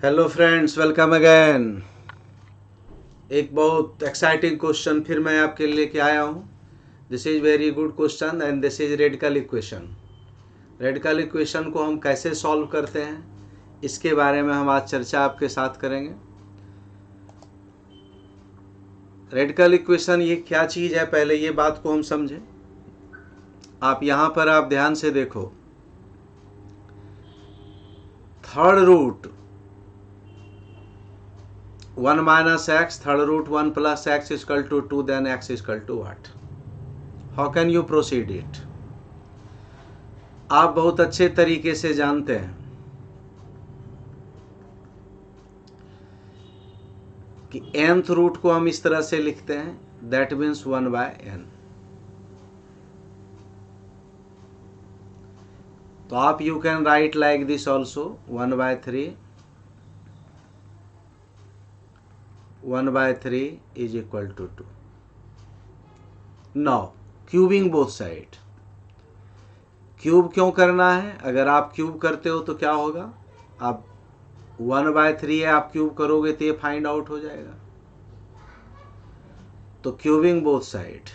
Hello friends, welcome again. एक बहुत exciting question फिर मैं आपके लिए लेके आया हूँ। This is very good question and this is radical equation. Radical equation को हम कैसे सॉल्व करते हैं, इसके बारे में हम आज चर्चा आपके साथ करेंगे। रेडिकल इक्वेशन ये क्या चीज़ है, पहले ये बात को हम समझें। आप यहाँ पर आप ध्यान से देखो, third root 1 minus x, third root 1 plus x is equal to 2, then x is equal to what? How can you proceed it? आप बहुत अच्छे तरीके से जानते हैं कि nth रूट को हम इस तरह से लिखते हैं, दैट मीन्स 1/n। तो आप you can write like this also 1/3 is equal to 2। Now cubing both side. Cube क्यों करना है? अगर आप क्यूब करते हो तो क्या होगा, आप 1/3 है, आप क्यूब करोगे तो ये फाइंड आउट हो जाएगा। तो क्यूबिंग बोथ साइड,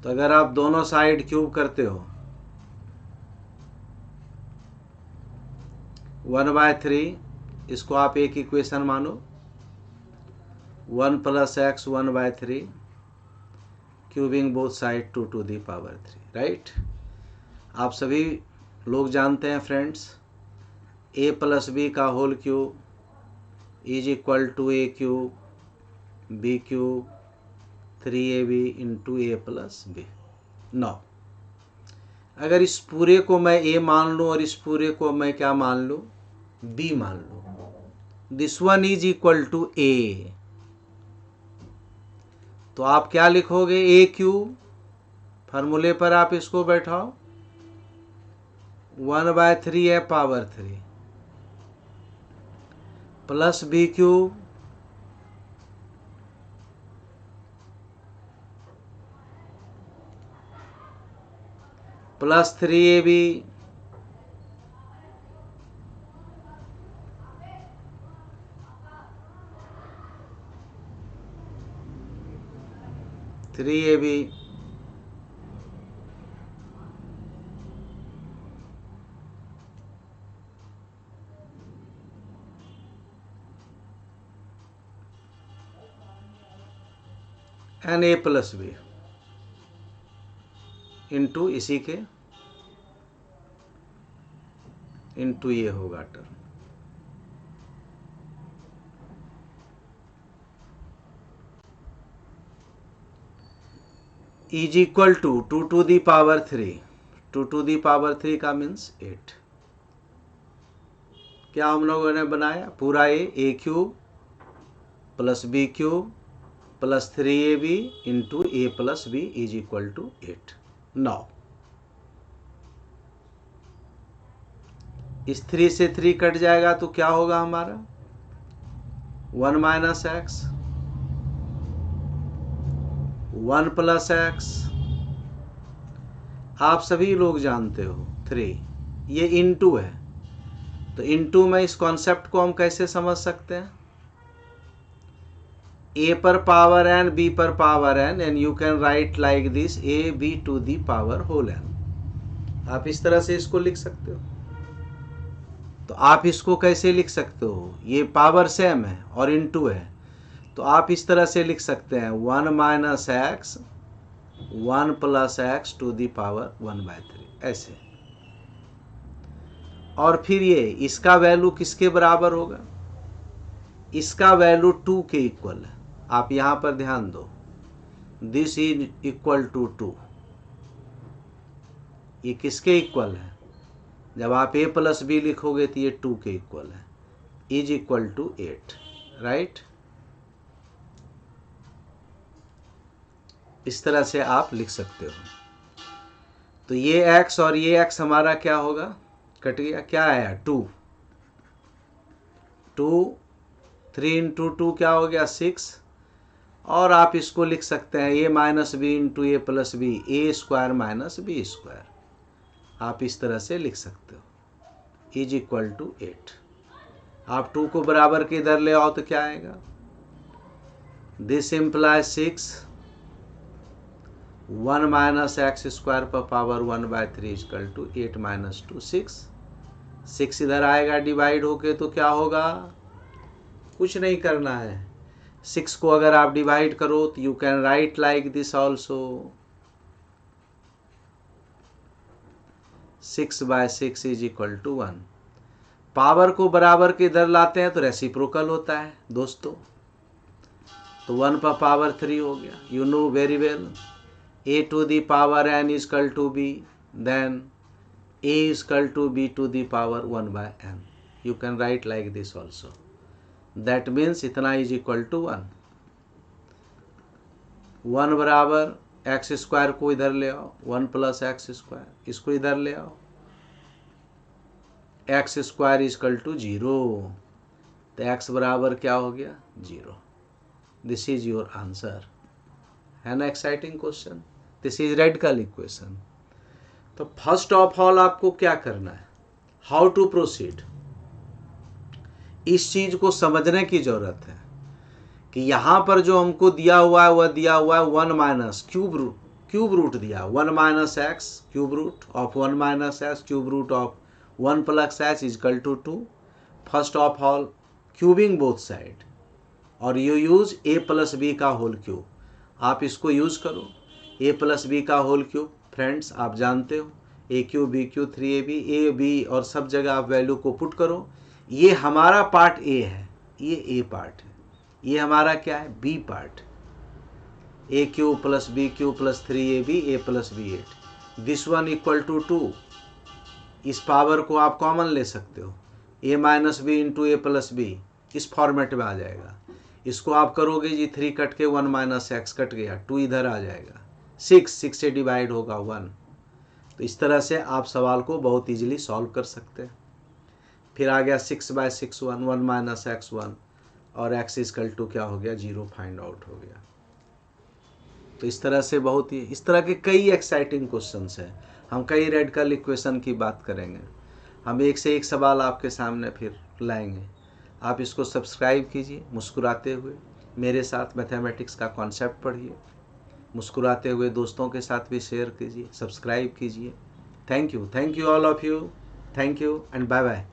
तो अगर आप दोनों साइड क्यूब करते हो 1/3, इसको आप एक इक्वेशन मानो 1 + x 1/3 cubing both side 2 to the power 3, right. आप सभी लोग जानते हैं फ्रेंड्स, a + b का whole cube is equal to a cube b cube 3ab into a + b। Now अगर इस पूरे को मैं a मान लूँ और इस पूरे को मैं क्या मान लूँ, b मान लूँ, this one is equal to a, तो आप क्या लिखोगे, a क्यूब, फार्मूले पर आप इसको बैठाओ, 1/3 है power 3 plus b cube plus 3ab and a + b into इसी के इंटू ये होगा term. Is equal to 2 to the power 3, 2 to the power 3 का मीन्स 8। क्या हम लोगों ने बनाया, पूरा a cube plus b cube plus 3ab into a + b is equal to 8। Now इस 3 से 3 कट जाएगा तो क्या होगा हमारा, 1 - x 1 + x, आप सभी लोग जानते हो 3, ये इनटू है, तो इनटू में इस कॉन्सेप्ट को हम कैसे समझ सकते हैं, a पर पावर n, b पर power n, and you can write like this ab to the power whole n। आप इस तरह से इसको लिख सकते हो। तो आप इसको कैसे लिख सकते हो, ये पावर सेम है और इनटू है, तो आप इस तरह से लिख सकते हैं 1 - x 1 + x to the power 1/3, ऐसे। और फिर ये इसका वैल्यू किसके बराबर होगा, इसका वैल्यू 2 के इक्वल है। आप यहाँ पर ध्यान दो, दिस इज इक्वल टू 2, ये किसके इक्वल है, जब आप a + b लिखोगे तो ये 2 के इक्वल है, इज इक्वल टू 8, राइट। इस तरह से आप लिख सकते हो। तो ये x और ये x हमारा क्या होगा, कट गया, क्या आया 2, 3 × 2 क्या हो गया 6, और आप इसको लिख सकते हैं a minus B into A plus B, A square minus B square, आप इस तरह से लिख सकते हो, इज इक्वल टू 8। आप 2 को बराबर के इधर ले आओ तो क्या आएगा, this implies 6, 1 minus x square पर पावर 1/3 इक्वल टू 8 माइनस 2 6, 6 इधर आएगा डिवाइड होके तो क्या होगा, कुछ नहीं करना है, 6 को अगर आप डिवाइड करो तो you can write like this also, 6/6 is equal to 1। Power को बराबर के इधर लाते हैं तो रेसिप्रोकल होता है दोस्तों, तो 1 पर पावर 3 हो गया। You know very well a to the power n is equal to b, then a is equal to b to the power 1/n. You can write like this also. That means इतना is equal to 1। 1 बराबर x square को इधर ले आओ, 1 plus x square, इसको इधर ले आओ, x square is equal to 0, तो एक्स बराबर क्या हो गया 0। दिस इज योर आंसर, है ना exciting question. This is radical equation. तो फर्स्ट ऑफ ऑल आपको क्या करना है, हाउ टू प्रोसीड, इस चीज को समझने की जरूरत है कि यहां पर जो हमको दिया हुआ है वह दिया हुआ है 1 माइनस क्यूब रूट दिया, 1 minus x cube root of 1 minus x cube root of 1 plus x is equal to 2। First of all cubing both side, और you use a plus b का होल क्यूब, आप इसको use करो, a plus b का whole cube. Friends आप जानते हो a cube b cube 3ab, a b और सब जगह आप वैल्यू को पुट करो। ये हमारा पार्ट a है, ये a पार्ट है, ये हमारा क्या है b part, a cube plus B cube plus 3ab a plus B 8, this one equal to 2। इस पावर को आप कॉमन ले सकते हो, a minus B into A plus B, इस फॉर्मेट में आ जाएगा। इसको आप करोगे जी 3 कट के 1 माइनस एक्स कट गया, 2 इधर आ जाएगा, 6 से डिवाइड होगा 1। तो इस तरह से आप सवाल को बहुत इजीली सॉल्व कर सकते हैं। फिर आ गया 6/6 1 माइनस एक्स 1 और एक्स इक्वल टू क्या हो गया 0 फाइंड आउट हो गया। तो इस तरह से बहुत ही इस तरह के कई एक्साइटिंग क्वेश्चंस हैं। हम कई रेडिकल इक्वेशन की बात करेंगे, हम एक से एक सवाल आपके सामने फिर लाएंगे। आप इसको सब्सक्राइब कीजिए, मुस्कुराते हुए मेरे साथ मैथमेटिक्स का कॉन्सेप्ट पढ़िए, मुस्कुराते हुए दोस्तों के साथ भी शेयर कीजिए, सब्सक्राइब कीजिए। Thank you all of you, thank you and bye bye.